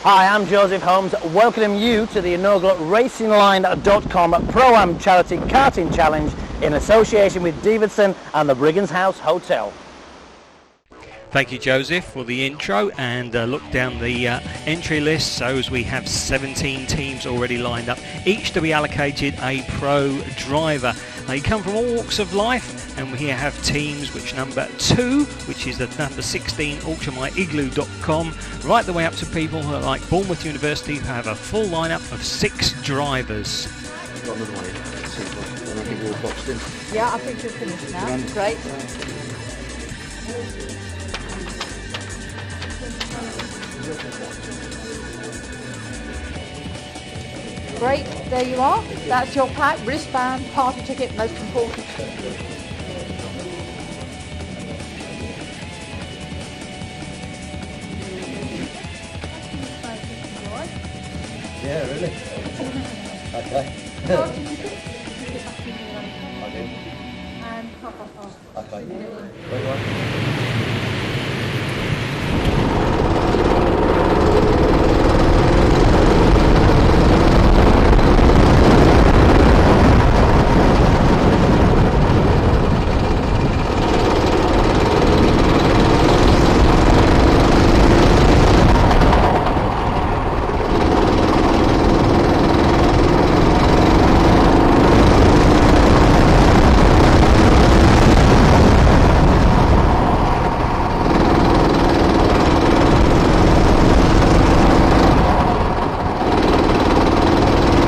Hi, I'm Joseph Holmes, welcoming you to the inaugural RacingLine.com Pro-Am Charity Karting Challenge in association with Davidson and the Brigans House Hotel. Thank you, Joseph, for the intro, and look down the entry list. So as we have 17 teams already lined up, each to be allocated a pro driver. They come from all walks of life, and we here have teams which number 2, which is the number 16, auctionmyigloo.com, right the way up to people who are like Bournemouth University, who have a full lineup of 6 drivers. I've got another one here. I think we're all boxed in. Yeah, I think you're finished now. Great. Great, there you are. That's your pack, wristband, party ticket, most important. Yeah, really? Okay. Okay. Very well.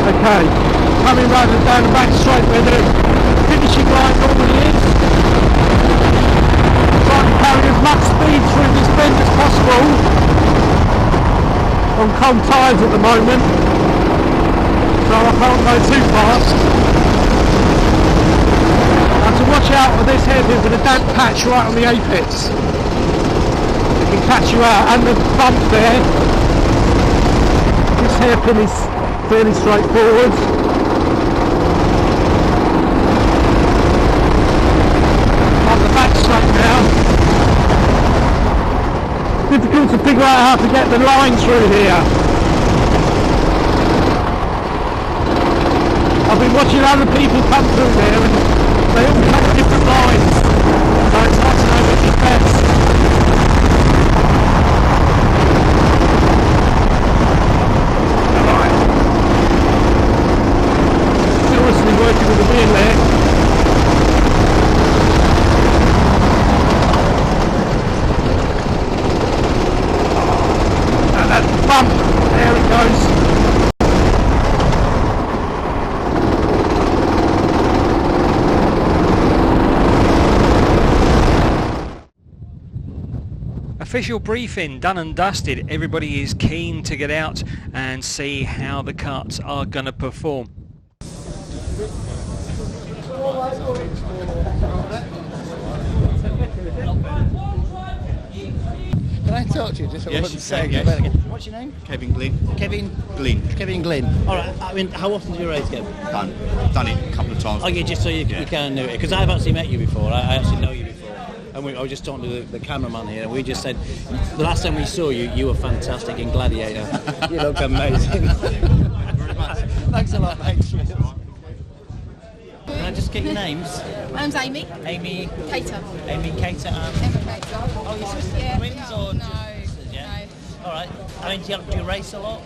Okay, coming right down the back straight where the finishing line normally is. Trying to carry as much speed through this bend as possible. On cold tyres at the moment, so I can't go too fast. I have to watch out for this hairpin with a damp patch right on the apex. It can catch you out, and the bump there. This hairpin is fairly straightforward. On the back straight now. Difficult to figure out how to get the line through here. I've been watching other people come through there and they all come different lines. So it's hard to know which is best. Working with the wheel there. And that bump, there it goes. Official briefing done and dusted. Everybody is keen to get out and see how the karts are going to perform. Can I talk to you just for Yes, one you second? can, yes. What's your name? Kevin Glynn. Kevin Glynn. Kevin Glynn. All right. I mean, how often do you race, Kevin? Done it a couple of times. Oh, yeah, just so you kind of knew it, because I've actually met you before. I actually know you before. And I was just talking to the cameraman here, and we just said the last time we saw you, you were fantastic in Gladiator. You look amazing. Thanks a lot, mate. Can I just get your names? My name's Amy. Amy. Cater. Amy Cater and... Emma Cater. Oh, your sister? Yeah. Twins or No. sisters? Yeah. No. All right. I mean, do you race a lot?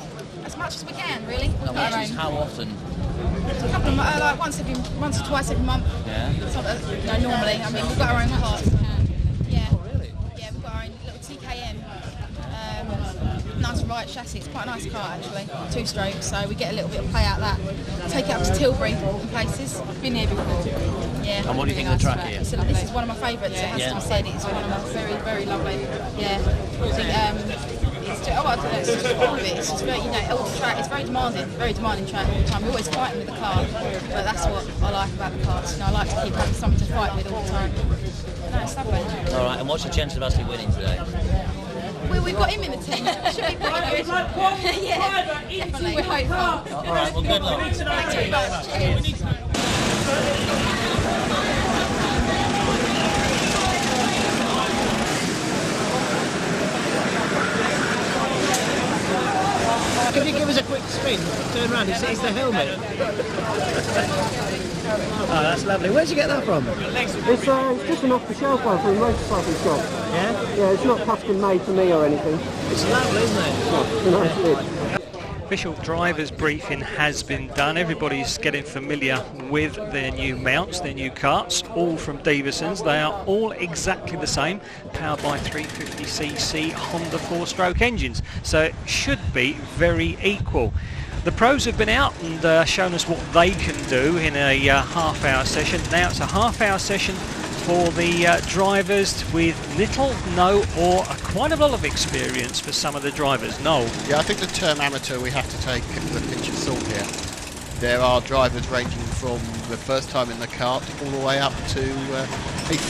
As much as we can, really. No, how often? A couple of like once or twice every month. Yeah. No, normally. I mean, we've got our own cars. Yeah. Oh, really? Yeah, we've got our own little TKM. Nice right chassis. It's quite a nice car actually. 2-stroke, so we get a little bit of play out of that. Take it up to Tilbury in places. Been here before. Yeah. And what do you think of the track here? This is one of my favourites. It has to be said. It's one of my very, very lovely. Yeah. I think it's just, it's just all of it. It's just very, all the track. It's very demanding track all the time. We're always fighting with the car, but that's what I like about the cars. I like to keep having something to fight with all the time. No, it's lovely. All right. And what's your chance of actually winning today? Well, we've got him in the team. Should be pretty good. Yeah, definitely. We're hopeful. All right. Well, good luck. Thanks very much. Cheers. Could you give us a quick spin? Turn around, it's the helmet. Oh, that's lovely. Where'd you get that from? It's just an off-the-shelf one from a motorcycle shop. Yeah? Yeah, it's not custom made for me or anything. It's lovely, isn't it? It's a nice lid. Official driver's briefing has been done. Everybody's getting familiar with their new mounts, their new karts, all from Davidson's. They are all exactly the same, powered by 350cc Honda 4-stroke engines, so it should be very equal. The pros have been out and shown us what they can do in a half-hour session. Now it's a half-hour session for the drivers with little, no, or quite a lot of experience for some of the drivers. Noel? Yeah, I think the term amateur we have to take with a pinch of salt here. There are drivers ranging from the first time in the kart all the way up to a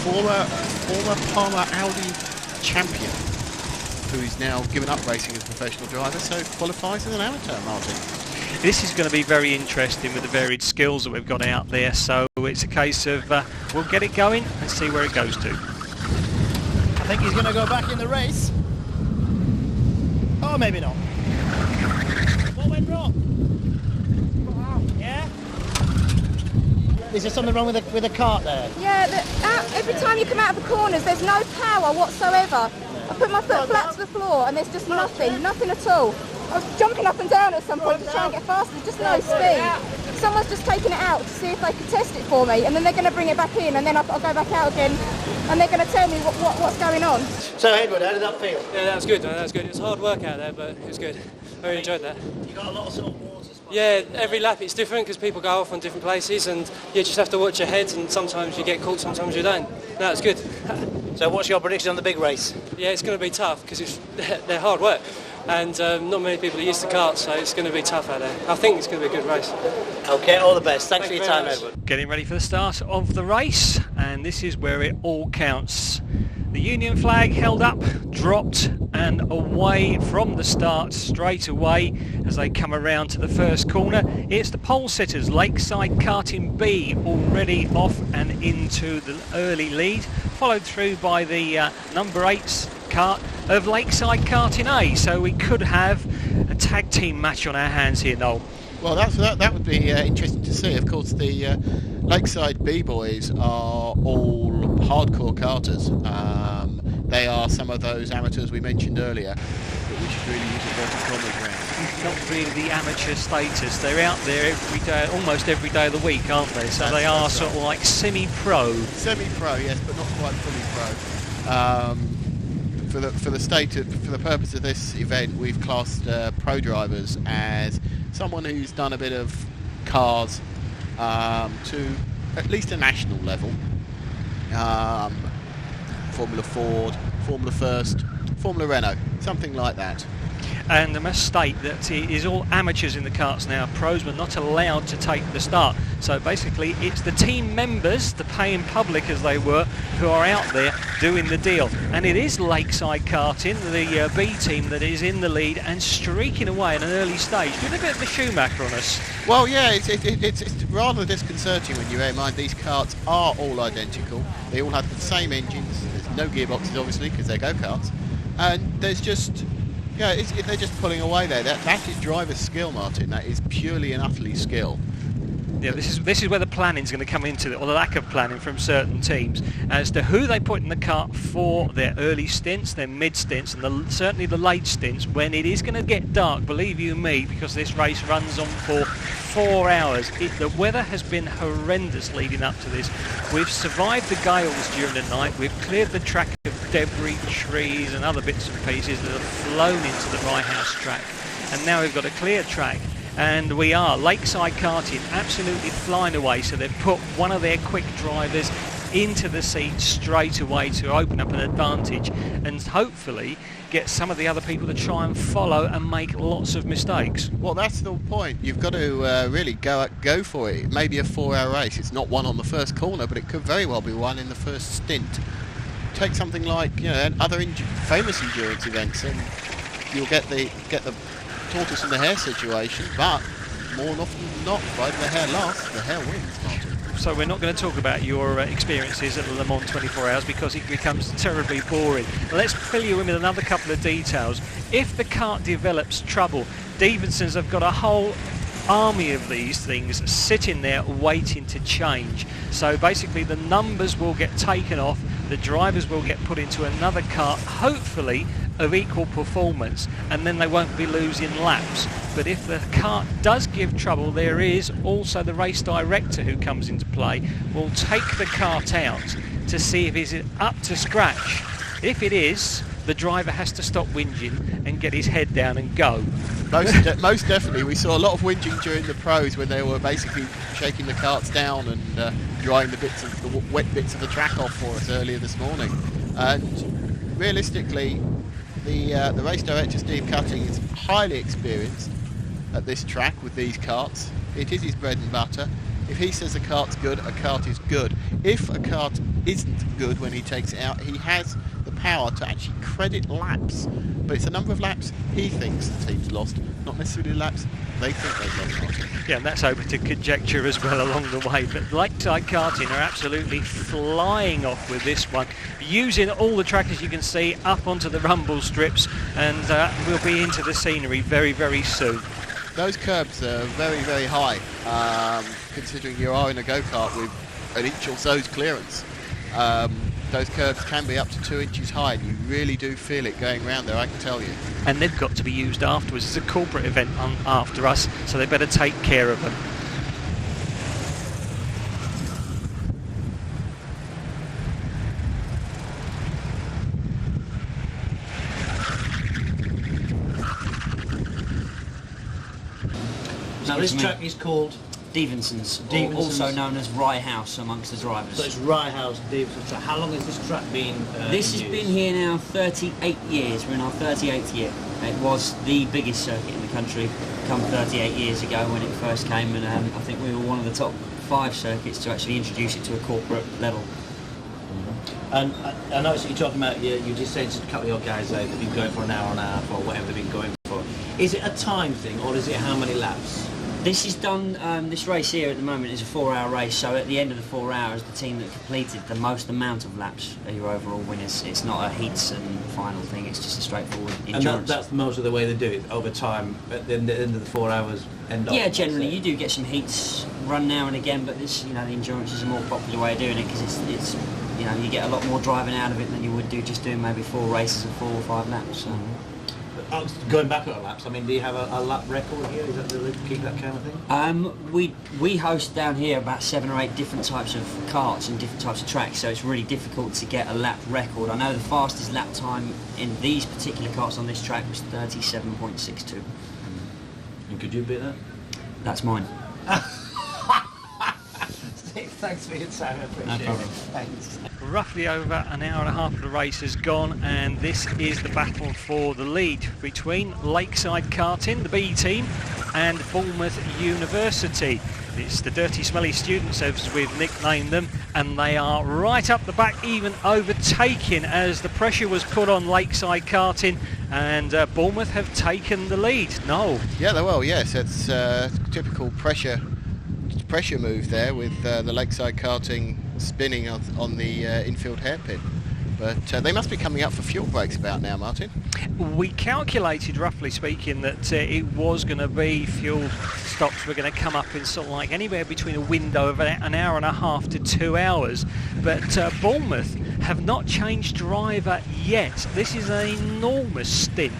former Palmer Audi champion who's now given up racing as a professional driver, so qualifies as an amateur, Martin. This is going to be very interesting with the varied skills that we've got out there, so it's a case of we'll get it going and see where it goes to. I think he's going to go back in the race. Oh, maybe not. What went wrong? Yeah? Is there something wrong with the cart there? Yeah, every time you come out of the corners, there's no power whatsoever. I put my foot flat to the floor and there's just nothing at all. I was jumping up and down at some point to try and get faster, just no speed. Someone's just taken it out to see if they could test it for me, and then they're going to bring it back in, and then I'll go back out again, and they're going to tell me what's going on. So, Edward, how did that feel? Yeah, that was good. That was good. It was hard work out there, but it was good. I really enjoyed that. You got a lot of sort of water spots. Yeah, every lap it's different because people go off on different places, and you just have to watch your head, and sometimes you get caught, sometimes you don't. No, it's good. So, what's your prediction on the big race? Yeah, it's going to be tough because they're hard work. And not many people are used to karts, so it's going to be tough out there. I think it's going to be a good race. Okay, all the best. Thanks for Thank your you time, very Edward. Getting ready for the start of the race, and this is where it all counts. The Union flag held up, dropped, and away from the start straight away as they come around to the first corner. It's the pole sitters, Lakeside Karting B, already off and into the early lead, followed through by the number 8's kart of Lakeside Karting A. So we could have a tag team match on our hands here, Noel. Well, that would be interesting to see. Of course, the Lakeside B boys are all hardcore karters. They are some of those amateurs we mentioned earlier, but we should really use inverted commas around. Not really the amateur status. They're out there every day, almost every day of the week, aren't they? So they are sort of like semi-pro. Semi-pro, yes, but not quite fully pro. For the purpose of this event, we've classed pro drivers as someone who's done a bit of cars to at least a national level. Formula Ford, Formula First, Formula Renault, something like that. And I must state that it is all amateurs in the karts now. Pros were not allowed to take the start. So basically it's the team members, the paying public as they were, who are out there doing the deal. And it is Lakeside Karting, the B team, that is in the lead and streaking away at an early stage. Doing a bit of a Schumacher on us. Well, yeah, it's rather disconcerting when you bear in mind these karts are all identical. They all have the same engines. There's no gearboxes, obviously, because they're go-karts. And there's just... yeah, they're just pulling away there. That is driver's skill, Martin. That is purely and utterly skill. Yeah, this is where the planning's going to come into it, or the lack of planning from certain teams, as to who they put in the kart for their early stints, their mid stints, and certainly the late stints when it is going to get dark. Believe you me, because this race runs on for 4 hours. The weather has been horrendous leading up to this. We've survived the gales during the night. We've cleared the track of debris, trees, and other bits and pieces that have flown into the Rye House track, and now we've got a clear track. And we are Lakeside Karting absolutely flying away, so they've put one of their quick drivers into the seat straight away to open up an advantage and hopefully get some of the other people to try and follow and make lots of mistakes. Well, that's the point. You've got to really go for it. It may be a 4-hour race. It's not one on the first corner, but it could very well be one in the first stint. Take something like other famous endurance events, and you'll get the tortoise and the hare situation, but more often than not, provided the hare lasts, the hare wins, Martin. so we're not going to talk about your experiences at Le Mans 24 Hours because it becomes terribly boring. Let's fill you in with another couple of details. If the kart develops trouble, Davidson's have got a whole army of these things sitting there waiting to change. So basically the numbers will get taken off, the drivers will get put into another kart, hopefully of equal performance, and then they won't be losing laps. But if the kart does give trouble, there is also the race director who comes into play, will take the kart out to see if it's up to scratch. If it is, the driver has to stop whinging and get his head down and go. Most definitely. We saw a lot of whinging during the pros when they were basically shaking the karts down and drying the wet bits of the track off for us earlier this morning. And realistically, the race director Steve Cutting is highly experienced at this track with these karts. It is his bread and butter. If he says a kart's good, a kart is good. If a kart isn't good when he takes it out, he has the power to actually credit laps. But it's a number of laps he thinks the team's lost, not necessarily laps they think they've lost. Yeah, and that's open to conjecture as well along the way. But Lakeside Karting are absolutely flying off with this one, using all the track, as you can see, up onto the rumble strips, and we'll be into the scenery very, very soon. Those curbs are very, very high, considering you are in a go-kart with an inch or so's clearance. Those curbs can be up to 2 inches high, and you really do feel it going around there, I can tell you. And they've got to be used afterwards. It's a corporate event after us, so they better take care of them. Now this track is called Stevenson's, Stevenson's, also known as Rye House amongst the drivers. So it's Rye House, Stevenson's track. How long has this track been This has been here now 38 years. We're in our 38th year. It was the biggest circuit in the country come 38 years ago when it first came, and I think we were one of the top 5 circuits to actually introduce it to a corporate level. And I noticed that you're talking about, you just said to a couple of your guys they've been going for an hour and a half or whatever they've been going for. Is it a time thing or is it how many laps? This is done, this race here at the moment is a 4-hour race, so at the end of the 4 hours, the team that completed the most amount of laps are your overall winners. It's not a heats and final thing, it's just a straightforward endurance. And that's most of the way they do it, over time, at the end of the 4 hours end off? Yeah, generally, you do get some heats run now and again, but this, the endurance is a more popular way of doing it, because it's you get a lot more driving out of it than you would do just doing maybe 4 races of 4 or 5 laps. So. Going back at laps, I mean, do you have a lap record here? Is that to keep that kind of thing? We host down here about 7 or 8 different types of karts and different types of tracks, so it's really difficult to get a lap record. I know the fastest lap time in these particular karts on this track was 37.62. And could you beat that? That's mine. Thanks for your time, I appreciate No problem. it. Thanks. Roughly over an hour and a half of the race has gone, and this is the battle for the lead between Lakeside Karting, the B team, and Bournemouth University. It's the Dirty Smelly Students, as we've nicknamed them, and they are right up the back, even overtaking as the pressure was put on Lakeside Karting, and Bournemouth have taken the lead. Noel? Yeah, they will, yes. It's typical pressure move there with the Lakeside Karting spinning on the infield hairpin. But they must be coming up for fuel breaks about now, Martin. We calculated, roughly speaking, that it was going to be fuel stops were going to come up in sort of like anywhere between a window of an hour and a half to 2 hours. But Bournemouth have not changed driver yet. This is an enormous stint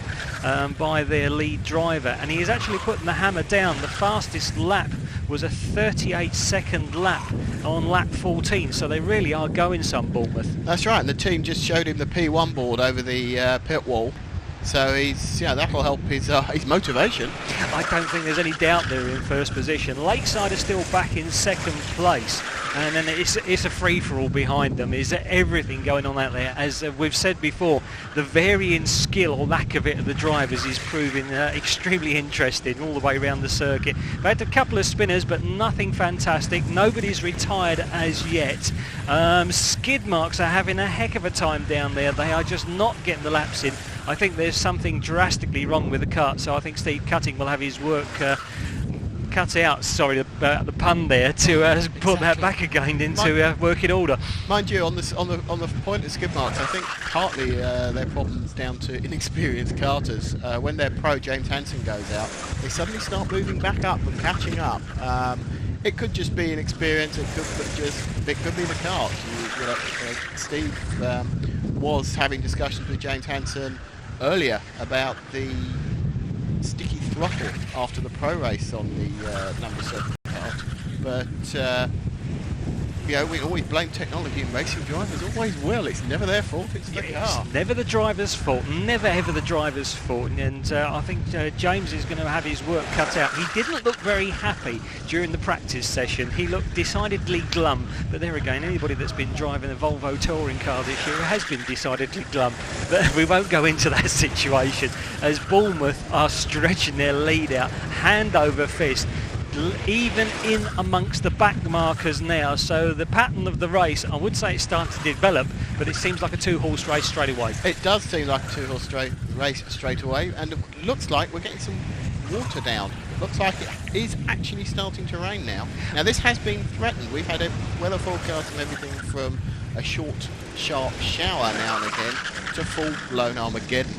by their lead driver, and he is actually putting the hammer down. The fastest lap was a 38-second lap on lap 14, so they really are going some, Bournemouth. That's right, and the team just showed him the P1 board over the pit wall, so he's that'll help his motivation. I don't think there's any doubt they're in first position. Lakeside are still back in second place, and then it's a free-for-all behind them. Is everything going on out there? As we've said before, the varying skill or lack of it of the drivers is proving extremely interesting all the way around the circuit. They had a couple of spinners, but nothing fantastic. Nobody's retired as yet. Skid marks are having a heck of a time down there. They are just not getting the laps in. I think there's something drastically wrong with the kart, so I think Steve Cutting will have his work cut cut out. Sorry about the pun there. To put that back again into working order. Mind you, on the point of skid marks, I think partly their problems down to inexperienced karters. When their pro James Hansen goes out, they suddenly start moving back up and catching up. It could just be inexperience. It could be the kart. Steve was having discussions with James Hansen earlier about the sticky throttle after the pro race on the number 7 kart, but we always blame technology, and racing drivers always will. It's never their fault, it's the car. It's never the driver's fault, never ever the driver's fault, and I think James is going to have his work cut out. He didn't look very happy during the practice session. He looked decidedly glum, but there again, anybody that's been driving a Volvo touring car this year has been decidedly glum. But we won't go into that situation, as Bournemouth are stretching their lead out, hand over fist, even in amongst the back markers now. So the pattern of the race, I would say it's starting to develop, but it seems like a two-horse race straight away. It does seem like a two-horse race straight away, and it looks like we're getting some water down. Looks like it is actually starting to rain now. Now this has been threatened. We've had a weather forecast and everything from a short, sharp shower now and again to full-blown Armageddon.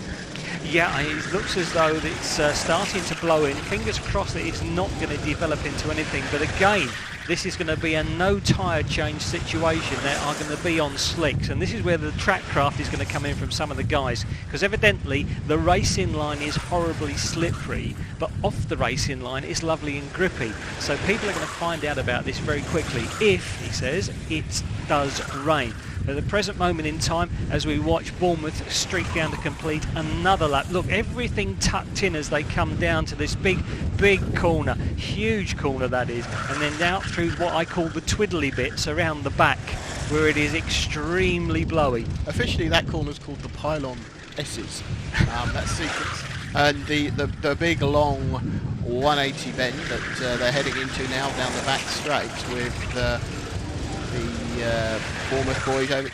Yeah, it looks as though it's starting to blow in. Fingers crossed that it's not going to develop into anything. But again, this is going to be a no tyre change situation. They are going to be on slicks, and this is where the track craft is going to come in from some of the guys, because evidently the racing line is horribly slippery, but off the racing line it's lovely and grippy. So people are going to find out about this very quickly if, he says, it does rain. At the present moment in time, as we watch Bournemouth streak down to complete another lap. Look, everything tucked in as they come down to this big corner, huge corner that is, and then out through what I call the twiddly bits around the back, where it is extremely blowy. Officially, that corner is called the Pylon S's. That sequence, and the big long 180 bend that they're heading into now down the back straight with the Bournemouth boys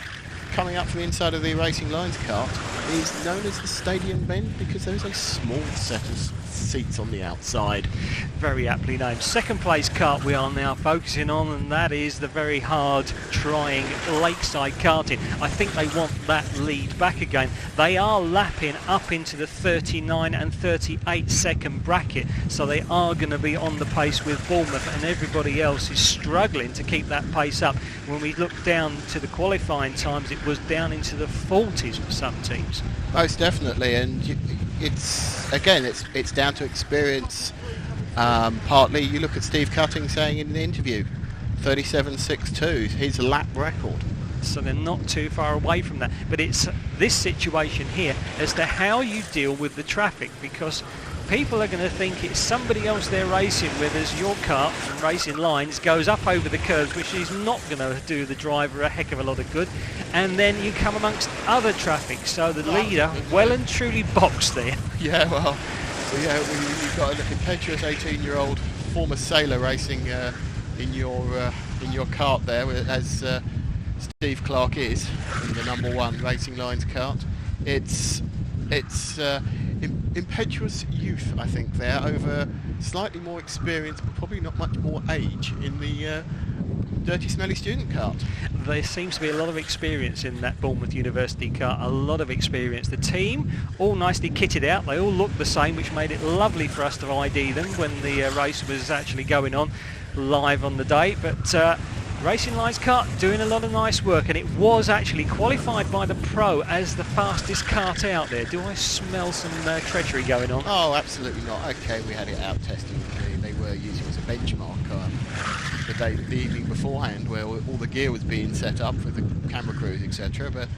coming up from the inside of the Racing Lines kart is known as the Stadium Bend because there is a small set of seats on the outside. Very aptly named. Second place kart we are now focusing on, and that is the very hard trying Lakeside Karting. I think they want that lead back again. They are lapping up into the 39 and 38 second bracket, so they are going to be on the pace with Bournemouth, and everybody else is struggling to keep that pace up. When we look down to the qualifying times, it was down into the 40s for some teams. Most definitely, and it's down to experience. Partly, you look at Steve Cutting saying in the interview, 37.62, his lap record. So they're not too far away from that. But it's this situation here as to how you deal with the traffic, because people are going to think it's somebody else they're racing with as your kart from Racing Lines goes up over the curves, which is not going to do the driver a heck of a lot of good. And then you come amongst other traffic, so the leader well and truly boxed there. Yeah, well, you've got an impetuous 18-year-old former sailor racing in your kart there, as Steve Clark is in the number 1 Racing Lines kart. It's impetuous youth, I think, there, over slightly more experience, but probably not much more age in the dirty, smelly student kart. There seems to be a lot of experience in that Bournemouth University kart, a lot of experience. The team, all nicely kitted out, they all look the same, which made it lovely for us to ID them when the race was actually going on live on the day. But Racing Lines kart doing a lot of nice work, and it was actually qualified by the pro as the fastest kart out there. Do I smell some treachery going on? Oh, absolutely not. Okay, we had it out testing. They were using it as a benchmark the evening beforehand, where all the gear was being set up with the camera crews, etc. But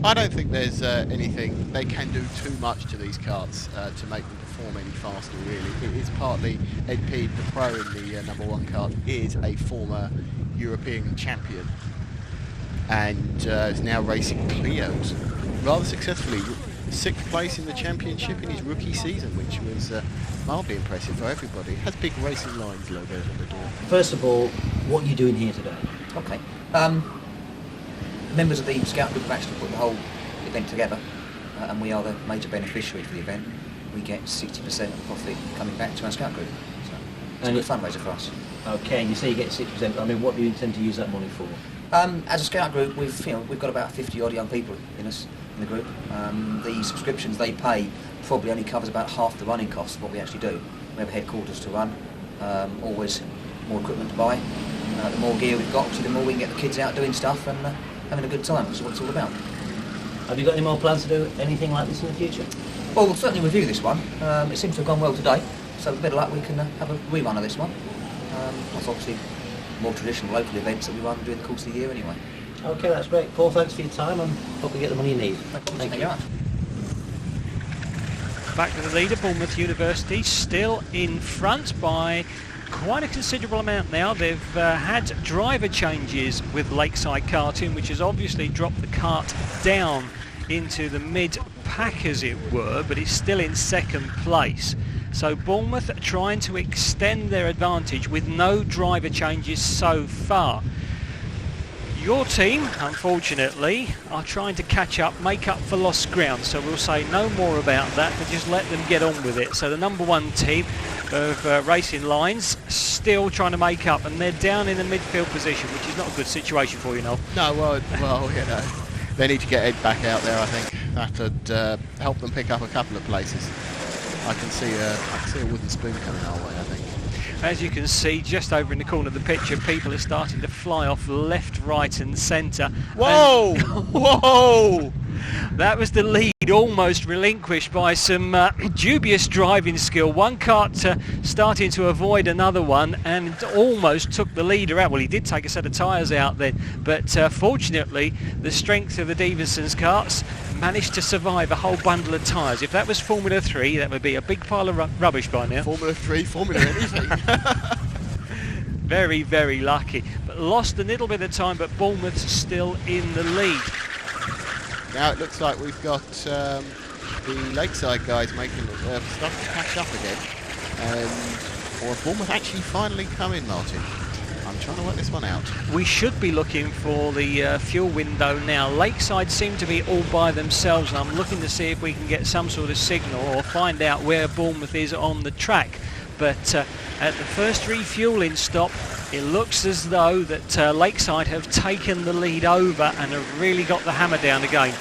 I don't think there's anything they can do too much to these karts to make them perform any faster, really. It is partly Ed Peed, the pro in the number 1 kart, is a former European champion and is now racing Clios rather successfully. 6th place in the championship in his rookie season, which was mildly impressive for everybody. Has big Racing Lines logos on the door. First of all, what are you doing here today? Okay. Members of the Scout Group have actually put the whole event together, and we are the major beneficiary for the event. We get 60% of profit coming back to our Scout Group. So It's a good fundraiser for us. Okay, and you say you get 6%. I mean, what do you intend to use that money for? As a scout group, we've got about 50 odd young people in the group. The subscriptions they pay probably only covers about half the running costs of what we actually do. We have a headquarters to run, always more equipment to buy. The more gear we've got, obviously the more we can get the kids out doing stuff and having a good time. That's what it's all about. Have you got any more plans to do anything like this in the future? Well, we'll certainly review this one. It seems to have gone well today, so with a bit of luck we can have a rerun of this one. That's obviously more traditional local events that we run during the course of the year anyway. Okay, that's great. Paul, thanks for your time and hope you get the money you need. Thank you very much. Back to the leader, Bournemouth University, still in front by quite a considerable amount now. They've had driver changes with Lakeside Karting, which has obviously dropped the kart down into the mid-pack, as it were, but it's still in second place. So Bournemouth are trying to extend their advantage with no driver changes so far. Your team, unfortunately, are trying to catch up, make up for lost ground, so we'll say no more about that, but just let them get on with it. So the number one team of Racing Lines still trying to make up, and they're down in the midfield position, which is not a good situation for you, Noel. No, well, you know, they need to get Ed back out there, I think. That would help them pick up a couple of places. I can see a wooden spoon coming our way, I think. As you can see, just over in the corner of the picture, people are starting to fly off left, right and centre. Whoa! Whoa! That was the lead almost relinquished by some dubious driving skill. One kart starting to avoid another one and almost took the leader out. Well, he did take a set of tyres out then, but fortunately the strength of the Davidson's karts managed to survive a whole bundle of tyres. If that was Formula 3, that would be a big pile of rubbish by now. Formula 3, Formula anything. Very, very lucky. But lost a little bit of time, but Bournemouth's still in the lead. Now it looks like we've got the Lakeside guys making starting to catch up again. Or if Bournemouth actually finally come in, Martin. I'm trying to work this one out. We should be looking for the fuel window now. Lakeside seem to be all by themselves, and I'm looking to see if we can get some sort of signal or find out where Bournemouth is on the track. But at the first refuelling stop, it looks as though that Lakeside have taken the lead over and have really got the hammer down again.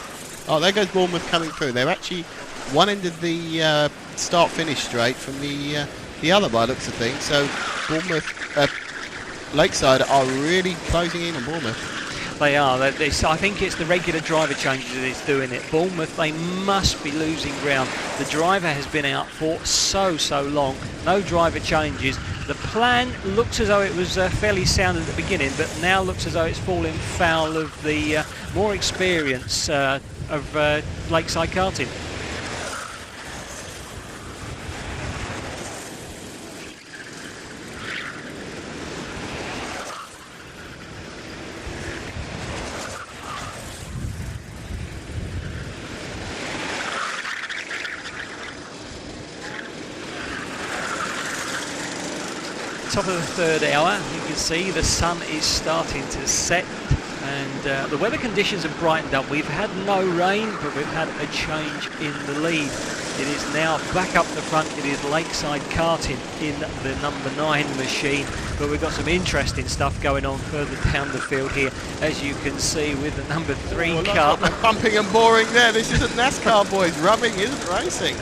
Oh, there goes Bournemouth coming through. They're actually one end of the start-finish straight from the other by looks of things. So Bournemouth, Lakeside are really closing in on Bournemouth. They are. I think it's the regular driver changes that is doing it. Bournemouth, they must be losing ground. The driver has been out for so long. No driver changes. The plan looks as though it was fairly sound at the beginning, but now looks as though it's falling foul of the more experience of Lakeside Karting. Top of the third hour, you can see the sun is starting to set, and the weather conditions have brightened up. We've had no rain, but we've had a change in the lead. It is now back up the front. It is Lakeside Karting in the number 9 machine, but we've got some interesting stuff going on further down the field here, as you can see with the number 3 car. Pumping and boring there. This isn't NASCAR, boys. Rubbing isn't racing.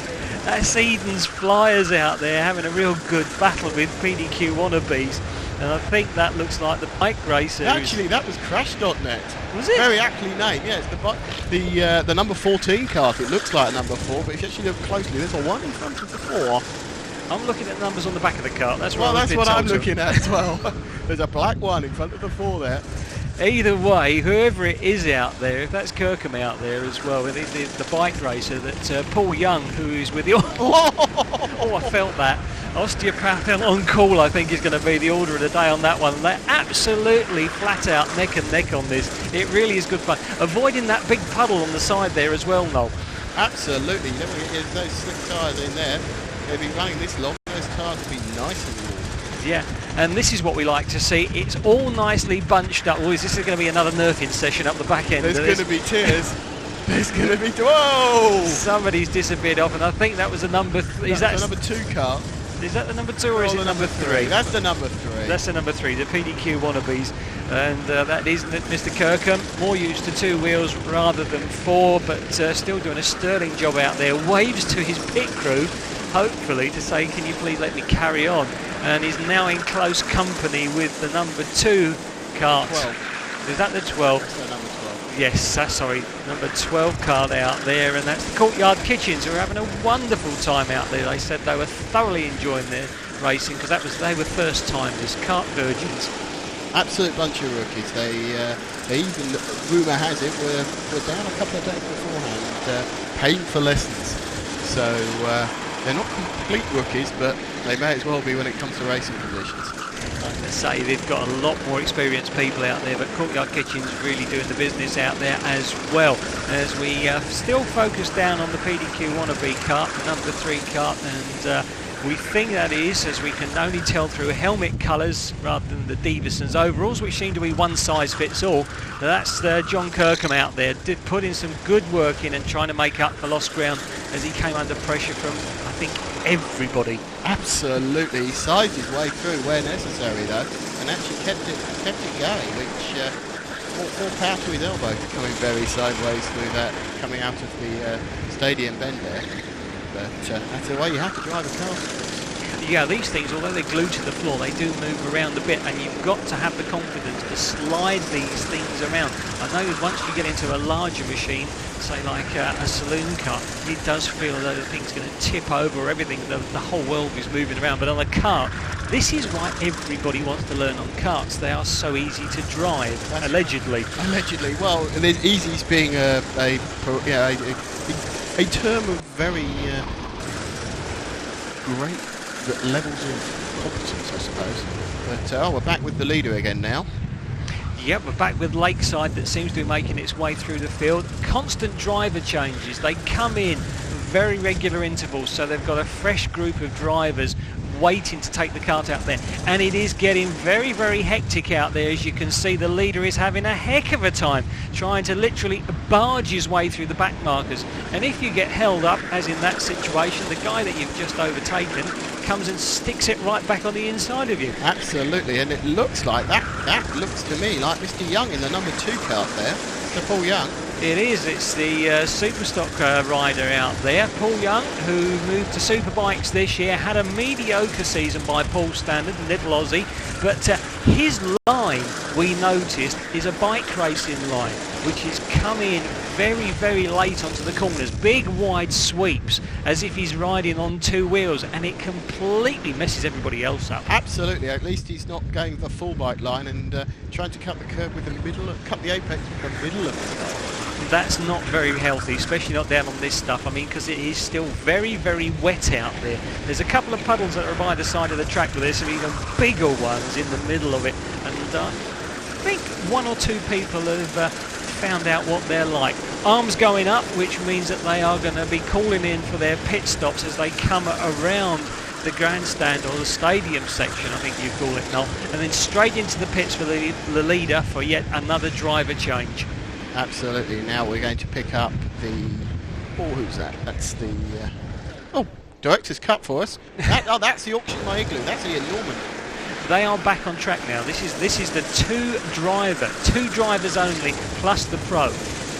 That's Eden's Flyers out there having a real good battle with PDQ wannabes, and I think that looks like the bike racers. Actually, that was Crash.net. Was it? Very aptly named. Yeah, it's the number 14 car. It looks like a number 4, but if you actually look closely, there's a 1 in front of the 4. I'm looking at the numbers on the back of the car. That's what I'm looking at as well. There's a black 1 in front of the 4 there. Either way, whoever it is out there, if that's Kirkham out there as well, the bike racer, that Paul Young, who is with the... Oh, I felt that. Osteopath on call, I think, is going to be the order of the day on that one. They're absolutely flat out neck and neck on this. It really is good fun. Avoiding that big puddle on the side there as well, Noel. Absolutely. You never get those slick tyres in there. They'll be running this long. Those tyres will be nice and warm. Yeah, and this is what we like to see. It's all nicely bunched up. Is this going to be another nerfing session up the back end? There's going to be tears. There's going to be... Whoa! Somebody's disappeared off, and I think that was a number... Is that the number 2 car? Is that the number 2 or is it number 3? That's the number 3. That's the number 3, the PDQ wannabes. And that is Mr. Kirkham, more used to 2 wheels rather than 4, but still doing a sterling job out there. Waves to his pit crew, hopefully, to say, can you please let me carry on? And he's now in close company with the number 2 kart. 12. Is that the 12? That's the number 12. Yes, sorry, number 12 card out there, and that's the Courtyard Kitchens, who are having a wonderful time out there. They said they were thoroughly enjoying their racing because they were first timers, kart virgins. Absolute bunch of rookies. They even, rumour has it, were down a couple of days beforehand, paying for lessons. So they're not complete rookies, but they may as well be when it comes to racing conditions. Like I say, they've got a lot more experienced people out there, but Courtyard Kitchen's really doing the business out there as well. As we still focus down on the PDQ wannabe kart, the number 3 kart, and we think that is, as we can only tell through helmet colours rather than the Deverson's overalls, which seem to be one size fits all. That's John Kirkham out there, put in some good work in and trying to make up for lost ground as he came under pressure from, I think, everybody. Absolutely, he sized his way through where necessary though, and actually kept it going, which more power to his elbow, coming very sideways through that, coming out of the stadium bend there. But that's the way you have to drive a car. Yeah, these things, although they're glued to the floor, they do move around a bit, and you've got to have the confidence to slide these things around. I know that once you get into a larger machine, say like a saloon car, it does feel that the thing's going to tip over everything, the whole world is moving around. But on a kart, this is why everybody wants to learn on karts. They are so easy to drive, allegedly. Allegedly, well, and then easy's being a term of very great levels of competence, I suppose. But we're back with the leader again now. Yep, we're back with Lakeside that seems to be making its way through the field. Constant driver changes. They come in very regular intervals, so they've got a fresh group of drivers waiting to take the kart out there. And it is getting very, very hectic out there. As you can see, the leader is having a heck of a time trying to literally barge his way through the back markers. And if you get held up, as in that situation, the guy that you've just overtaken comes and sticks it right back on the inside of you. Absolutely, and it looks like that looks to me like Mr. Young in the number 2 kart there, Mr. Paul Young. It is. It's the Superstock rider out there, Paul Young, who moved to Superbikes this year, had a mediocre season by Paul's standard, little Aussie, but his line, we noticed, is a bike racing line, which is coming very, very late onto the corners. Big, wide sweeps, as if he's riding on 2 wheels, and it completely messes everybody else up. Absolutely. At least he's not going the full bike line and trying to cut the curb with the middle, cut the apex with the middle of the curb. That's not very healthy, especially not down on this stuff. I mean, because it is still very, very wet out there. There's a couple of puddles that are by the side of the track, but there's some even bigger ones in the middle of it. And I think 1 or 2 people have found out what they're like. Arms going up, which means that they are going to be calling in for their pit stops as they come around the grandstand or the stadium section, I think you call it, Noel, and then straight into the pits for the leader for yet another driver change. Absolutely. Now we're going to pick up the... Oh, who's that? That's the... Director's Cup for us. That's the Auction My Igloo. That's Ian Norman. They are back on track now. This is the 2 drivers only, plus the pro.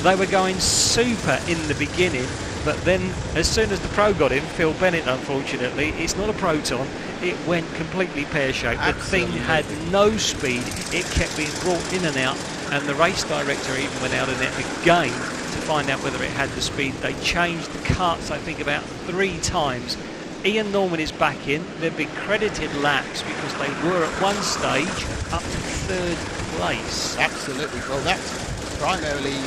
They were going super in the beginning, but then as soon as the pro got in, Phil Bennett, unfortunately, it's not a Proton, it went completely pear-shaped. The thing had no speed. It kept being brought in and out, and the race director even went out in it again to find out whether it had the speed. They changed the karts, I think, about 3 times. Ian Norman is back in. They've been credited laps because they were at one stage up to 3rd place. Absolutely. Well, that's primarily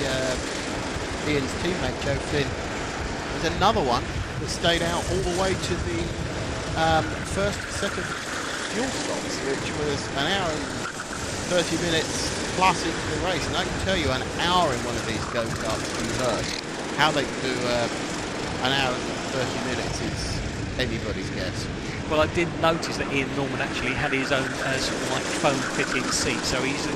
Ian's teammate Joe Flynn. There's another one that stayed out all the way to the first set of fuel stops, which was an hour and 30 minutes plus into the race. And I can tell you, an hour in one of these go-karts reversed. How they do an hour and 30 minutes is anybody's guess. Well, I did notice that Ian Norman actually had his own sort of like foam fitting seat, so he's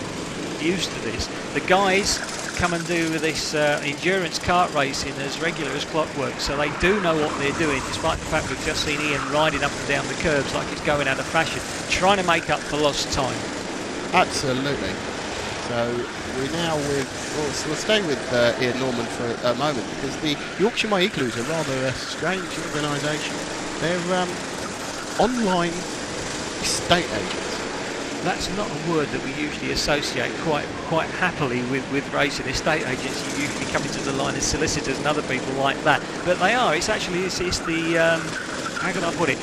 used to this. The guys come and do this endurance kart racing as regular as clockwork, so they do know what they're doing, despite the fact we've just seen Ian riding up and down the curbs like he's going out of fashion, trying to make up for lost time. Absolutely. So we're now we'll stay with Ian Norman for a moment, because the Yorkshire My Igloos are rather a strange organisation. They're online estate agents. That's not a word that we usually associate quite happily with racing. Estate agents, you usually come into the line as solicitors and other people like that, but they are. It's the how can I put it?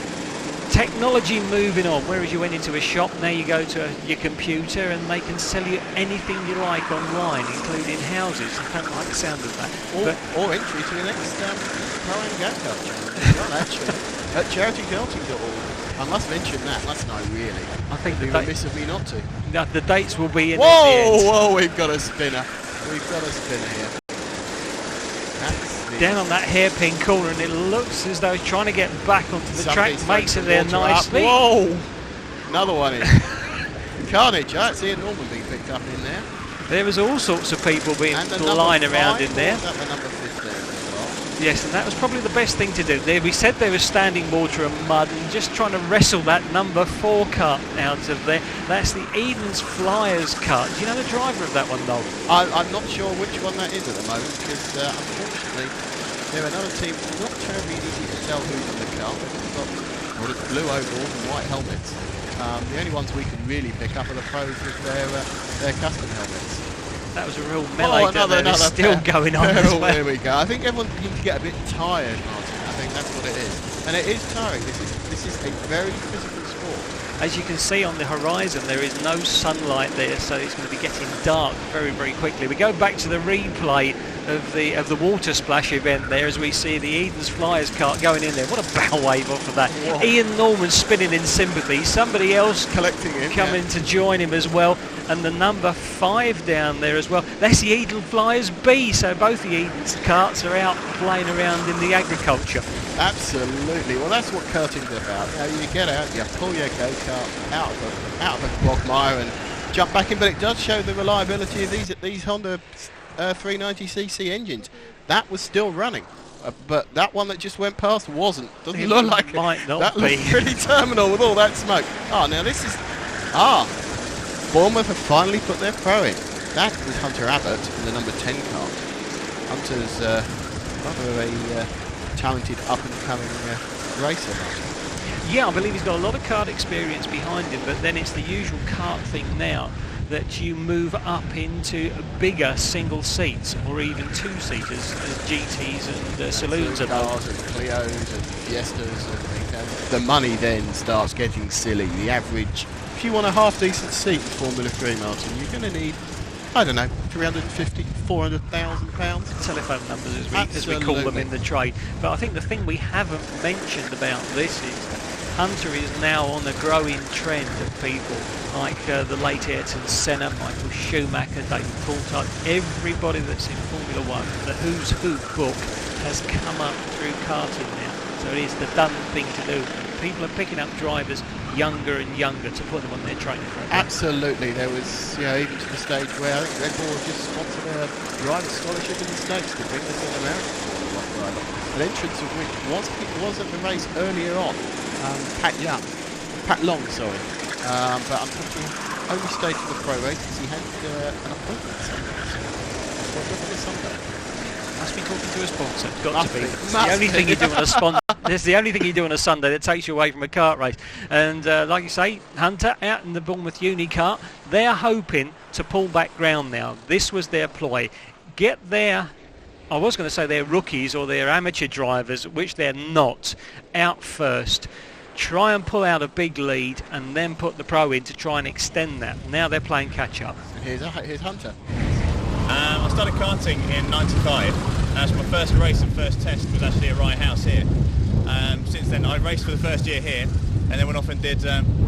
Technology moving on. Whereas you went into a shop, now you go to your computer and they can sell you anything you like online, including houses. I don't like the sound of that. Or entry to the next Pro-Am go-kart challenge. Well, actually, at charitykarting.org. I must mention that, mustn't I, really? I think it'd be remiss of me not to. No, the dates will be in whoa, at the end. Whoa, we've got a spinner. We've got a spinner here. That's down on that hairpin corner, and it looks as though he's trying to get back onto the track. Makes it there nicely. Whoa! Another one in. Carnage. I see Ian Norman being picked up in there. There was all sorts of people being lying around in there. The number 15 as well. Yes, and that was probably the best thing to do. There, we said there was standing water and mud, and just trying to wrestle that number 4 kart out of there. That's the Eden's Flyers kart. Do you know the driver of that one, Noel? I'm not sure which one that is at the moment, because unfortunately they're another team not terribly easy to tell who's in the car. They've got blue overalls and white helmets. The only ones we can really pick up are the pros with their custom helmets. That was a real melee that is still going on as well. There we go. I think everyone needs to get a bit tired, Martin. I think that's what it is. And it is tiring. This is a very physical sport. As you can see on the horizon, there is no sunlight there, so it's going to be getting dark very, very quickly. We go back to the replay of the water splash event there, as we see the Eden's Flyers kart going in there. What a bow wave off of that. Whoa. Ian Norman spinning in sympathy. Somebody else collecting him, coming to join him as well. And the number 5 down there as well. That's the Eden Flyers B, so both the Eden's karts are out playing around in the agriculture. Absolutely. Well, that's what karting's about. You get out, you pull your go-kart out of a quagmire and jump back in, but it does show the reliability of these Honda 390cc engines. That was still running, but that one that just went past wasn't. Doesn't look like might it. Not that be. looks pretty terminal with all that smoke. Oh, now this is Bournemouth have finally put their pro in. That was Hunter Abbott in the number 10 car. Hunter's rather a talented up-and-coming racer. Yeah, I believe he's got a lot of kart experience behind him, but then it's the usual kart thing now that you move up into bigger single seats or even 2-seaters as GTs and saloons are cars and Clios and Fiestas and things. The money then starts getting silly. The average, if you want a half-decent seat in Formula 3, Martin, you're going to need, I don't know, 350, 400,000 pounds. Telephone numbers, as we call them in the trade. But I think the thing we haven't mentioned about this is Hunter is now on a growing trend of people like the late Ayrton Senna, Michael Schumacher, David Coulthard. Everybody that's in Formula 1, the Who's Who book has come up through karting now. So it is the done thing to do. People are picking up drivers younger and younger to put them on their training program. Absolutely. There was, even to the stage where I think Red Bull just sponsored a driver scholarship in the States to bring us an American Formula 1 driver. An entrance of which was at the race earlier on. Pat Long, sorry. But unfortunately, only stayed for the pro race because he had an appointment Sunday. Must be talking to a sponsor. It's got to be. It's the only thing you do on a sponsor. It's the only thing you do on a Sunday that takes you away from a kart race. And like you say, Hunter out in the Bournemouth Uni kart. They're hoping to pull back ground now. This was their ploy. Get their, I was going to say their rookies or their amateur drivers, which they're not, out first. Try and pull out a big lead and then put the pro in to try and extend that. Now they're playing catch up. And here's Hunter. I started karting in '95. So my first race and first test was actually at Rye House here. Since then I raced for the first year here and then went off and did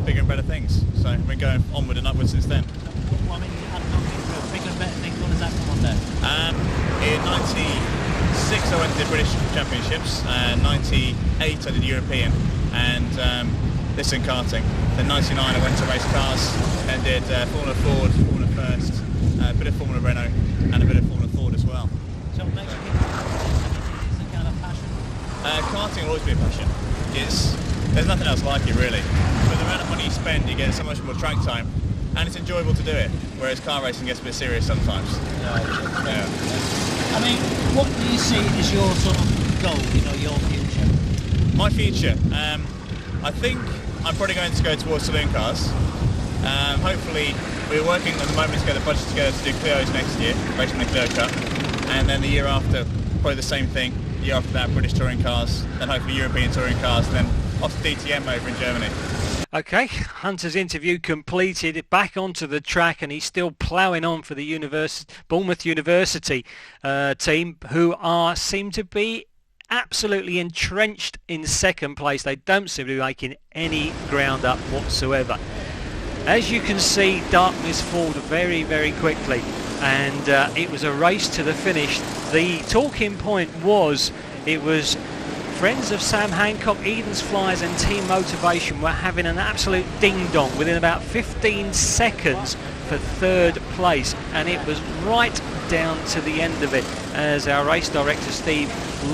bigger and better things. So I've been going onward and upward since then. Well, I mean, you had nothing bigger and better things. When does that come on there? In '96 I went to the British Championships. '98 I did European. And this in karting. Then '99 I went to race cars and did Formula Ford, Formula First, a bit of Formula Renault and a bit of Formula Ford as well. So what makes you think it's a kind of passion? Karting will always be a passion. There's nothing else like it really. For the amount of money you spend, you get so much more track time, and it's enjoyable to do it, whereas car racing gets a bit serious sometimes. Yeah. I mean, what do you see as your sort of goal, your future? My future? I think I'm probably going to go towards saloon cars. Hopefully, we're working at the moment to get the budget together to do Clio's next year, racing the Clio Cup, and then the year after, probably the same thing. The year after that, British touring cars, then hopefully European touring cars, and then off to DTM over in Germany. Okay, Hunter's interview completed, back onto the track, and he's still ploughing on for the Bournemouth University team, who seem to be absolutely entrenched in second place. They don't seem to be making any ground up whatsoever. As you can see, darkness falls very, very quickly, and it was a race to the finish. The talking point was, it was friends of Sam Hancock, Eden's Flyers and Team Motivation were having an absolute ding-dong within about 15 seconds for third place, and it was right down to the end of it as our race director Steve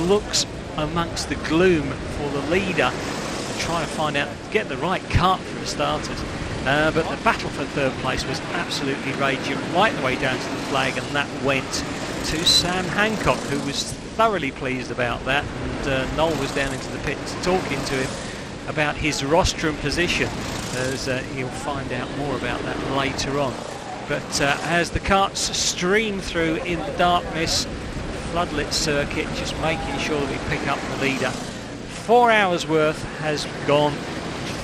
looks amongst the gloom for the leader and trying to find out, get the right kart for the starters. But the battle for third place was absolutely raging right the way down to the flag, and that went to Sam Hancock, who was thoroughly pleased about that, and Noel was down into the pits talking to him about his rostrum position, as he'll find out more about that later on. But as the karts stream through in the darkness, floodlit circuit, just making sure that we pick up the leader. 4 hours worth has gone.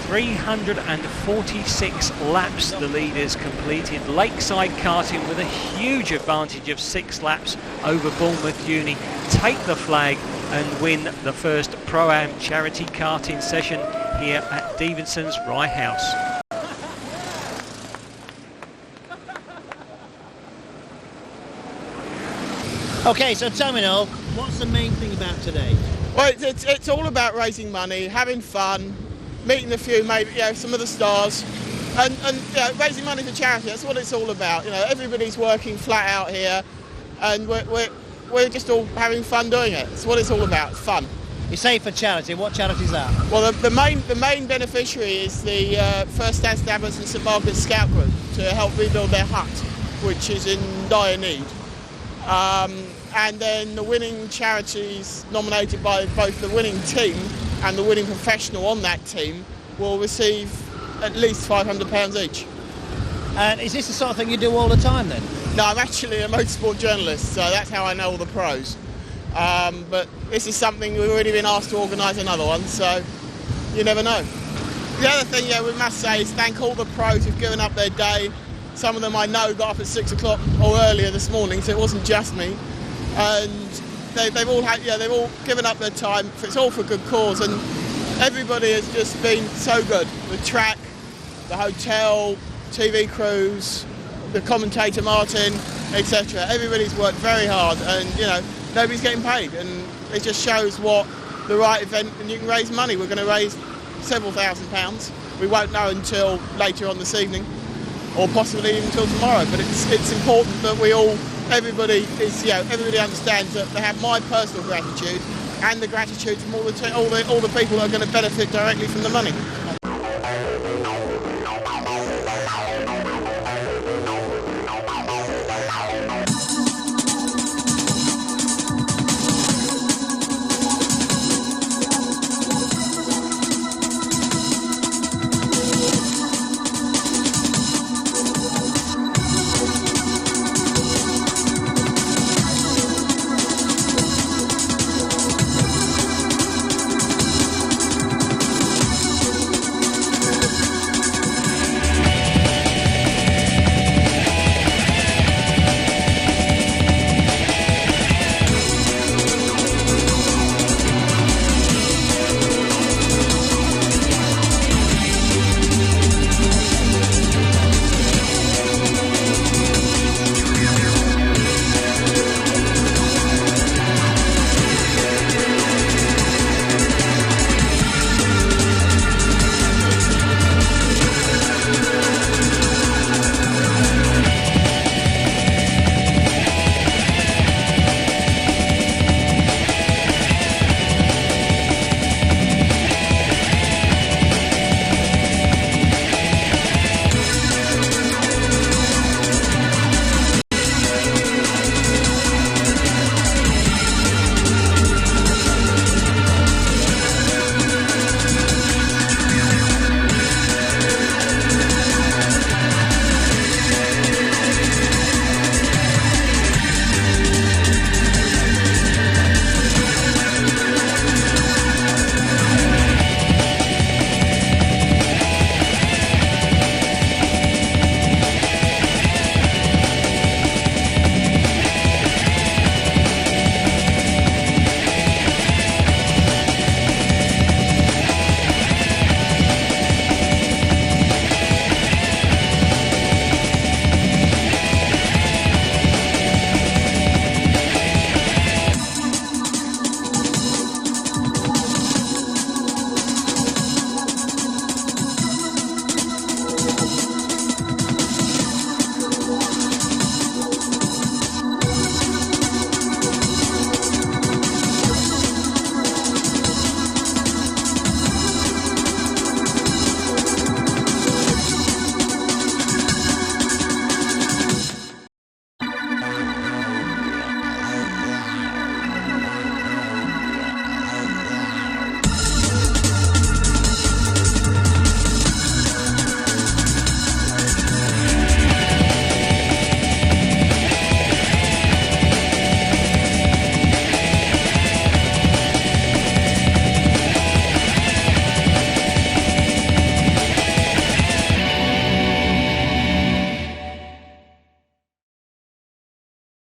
346 laps the leaders completed. Lakeside Karting with a huge advantage of 6 laps over Bournemouth Uni take the flag and win the first Pro-Am charity karting session here at Davidson's Rye House. Okay, so tell me, Noel, what's the main thing about today? Well, it's all about raising money, having fun, meeting a few, maybe some of the stars, and raising money for charity. That's what it's all about. Everybody's working flat out here, and we're just all having fun doing it. It's what it's all about. It's fun. You say for charity. What charity is that? Well, the main beneficiary is the First Stan Stabbers and St Margaret's Scout Group to help rebuild their hut, which is in dire need. And then the winning charities nominated by both the winning team and the winning professional on that team will receive at least £500 each. And is this the sort of thing you do all the time then? No, I'm actually a motorsport journalist, so that's how I know all the pros. But this is something we've already been asked to organise another one, so you never know. The other thing, we must say is thank all the pros who've given up their day. Some of them I know got up at 6 o'clock or earlier this morning, so it wasn't just me. And they've all given up their time. It's all for good cause, and everybody has just been so good. The track, the hotel, TV crews, the commentator Martin, etc. Everybody's worked very hard, and nobody's getting paid, and it just shows what the right event, and you can raise money. We're going to raise several £1,000s. We won't know until later on this evening, or possibly even until tomorrow. But it's important that everybody understands that they have my personal gratitude and the gratitude from all the people that are going to benefit directly from the money.